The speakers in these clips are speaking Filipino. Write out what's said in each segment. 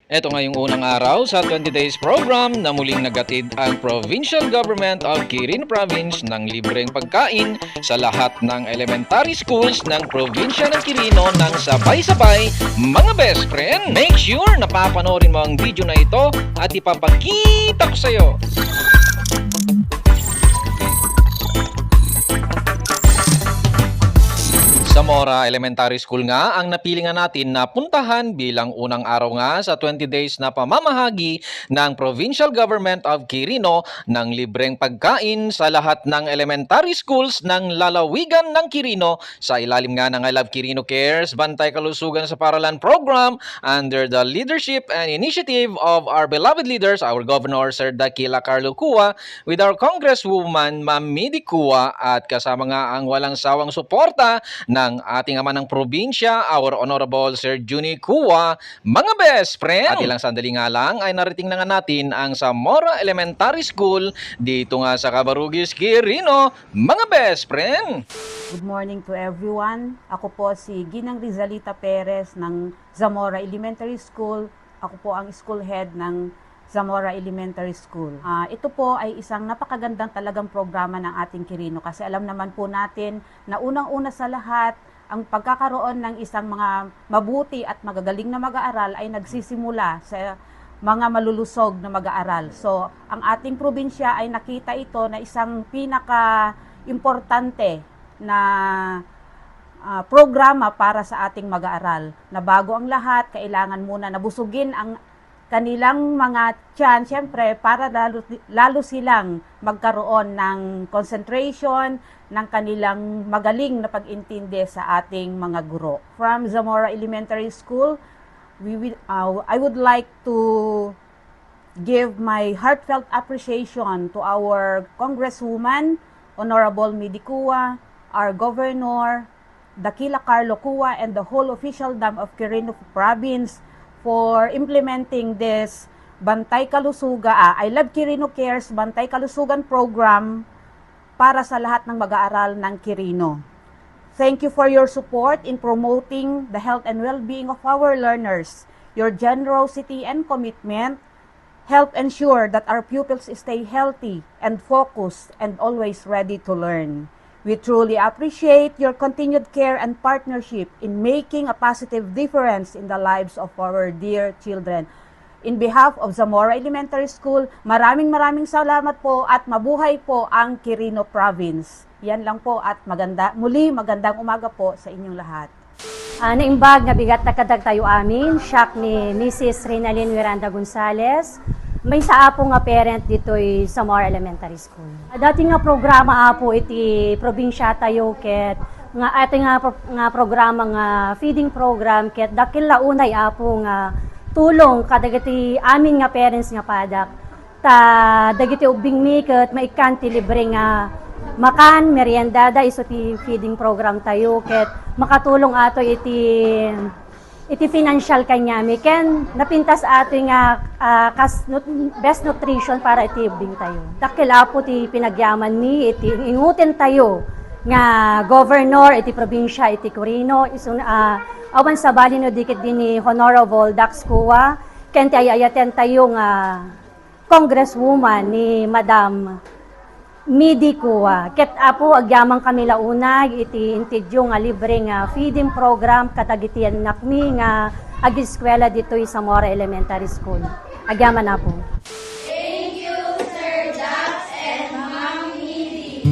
Ito ngayong unang araw sa 20 Days Program na muling nagatid ang Provincial Government of Quirino Province ng libreng pagkain sa lahat ng elementary schools ng probinsya ng Quirino ng sabay-sabay. Mga best friend, make sure na papanoorin mo ang video na ito at ipapakita ko sa iyo. Zamora Elementary School nga ang napili nga natin na puntahan bilang unang araw nga sa 20 days na pamamahagi ng Provincial Government of Quirino ng libreng pagkain sa lahat ng elementary schools ng lalawigan ng Quirino sa ilalim nga ng I Love Quirino Cares Bantay Kalusugan sa Paralan Program under the leadership and initiative of our beloved leaders, our Governor Sir Dakila Carlo Cua, with our Congresswoman Ma'am Midi Cua at kasama nga ang walang sawang suporta ng ating ama ng probinsya, our Honorable Sir Juni Cua. Mga best friend, at ilang sandali nga lang ay narating na nga natin ang Zamora Elementary School dito nga sa Cabarugis, Quirino. Mga best friend, good morning to everyone. Ako po si Ginang Rizalita Perez ng Zamora Elementary School. Ako po ang school head ng Zamora Elementary School. Ito po ay isang napakagandang talagang programa ng ating Quirino kasi alam naman po natin na unang-una sa lahat, ang pagkakaroon ng isang mga mabuti at magagaling na mag-aaral ay nagsisimula sa mga malulusog na mag-aaral. So, ang ating probinsya ay nakita ito na isang pinaka-importante na programa para sa ating mag-aaral. Na bago ang lahat, kailangan muna nabusugin ang kanilang mga tiyan, siyempre, para lalo silang magkaroon ng concentration, ng kanilang magaling na pag-intindi sa ating mga guro. From Zamora Elementary School, I would like to give my heartfelt appreciation to our Congresswoman, Honorable Midi Cua, our Governor, Dakila Carlo Cua, and the whole officialdom of Quirino Province for implementing this Bantay Kalusugan, I Love Quirino Cares Bantay Kalusugan program para sa lahat ng mag-aaral ng Quirino. Thank you for your support in promoting the health and well-being of our learners. Your generosity and commitment help ensure that our pupils stay healthy and focused and always ready to learn. We truly appreciate your continued care and partnership in making a positive difference in the lives of our dear children. In behalf of Zamora Elementary School, maraming salamat po at mabuhay po ang Quirino Province. Yan lang po at magandang umaga po sa inyong lahat. Naimbag nga bigat na kadag tayo amin, siyak ni Mrs. Reynalyn Miranda Gonzales. May sa apo nga parent dito'y Zamora Elementary School. Dati nga programa apo iti probinsya tayo ket nga ati nga programa nga feeding program ket dakil launay apo nga tulong kadagiti amin nga parents nga padak ta dagiti ubing mi ket maikan ti libre nga makan meriendada iso ti feeding program tayo ket makatulong ato iti financial kanyami ken napintas ato nga best nutrition para iti ubing tayo. Dakil apo ti pinagyaman mi iti ingutin tayo nga governor iti probinsya iti Quirino isun awan sa bali no dikit din ni Honorable Dax Cua ken ti ayayaten tayo nga congresswoman ni Madam Midi Cua. Ket apo agyaman kami launa iti intidyo nga libre nga feeding program katagiti anak mi nga ag-eskwela ditoy sa Zamora Elementary School. Agyaman na po. Thank you, Sir Dax and Ma'am Midi.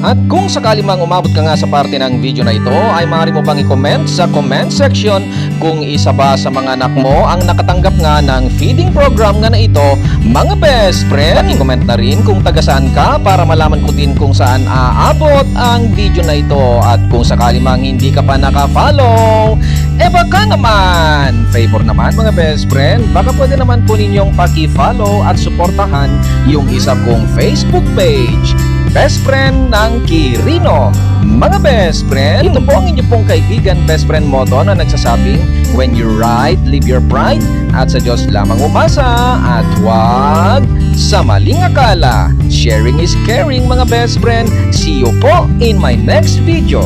at kung sakali mang umabot ka nga sa parte ng video na ito, ay maaari mo bang i-comment sa comment section kung isa ba sa mga anak mo ang nakatanggap nga ng feeding program nga na ito, mga best friend. I-comment na rin kung taga saan ka para malaman ko din kung saan aabot ang video na ito. At kung sakali mang hindi ka pa naka-follow, baka naman, favor naman mga best friend, baka pwede naman po ninyong paki-follow at suportahan yung isa kong Facebook page, Best Friend ng Quirino. Mga best friend, ito po ang inyong pong kaibigan, best friend Moto, na nagsasabing, when you ride, live your pride, at sa Diyos lamang umasa, at huwag sa maling akala. Sharing is caring mga best friend. See you po in my next video.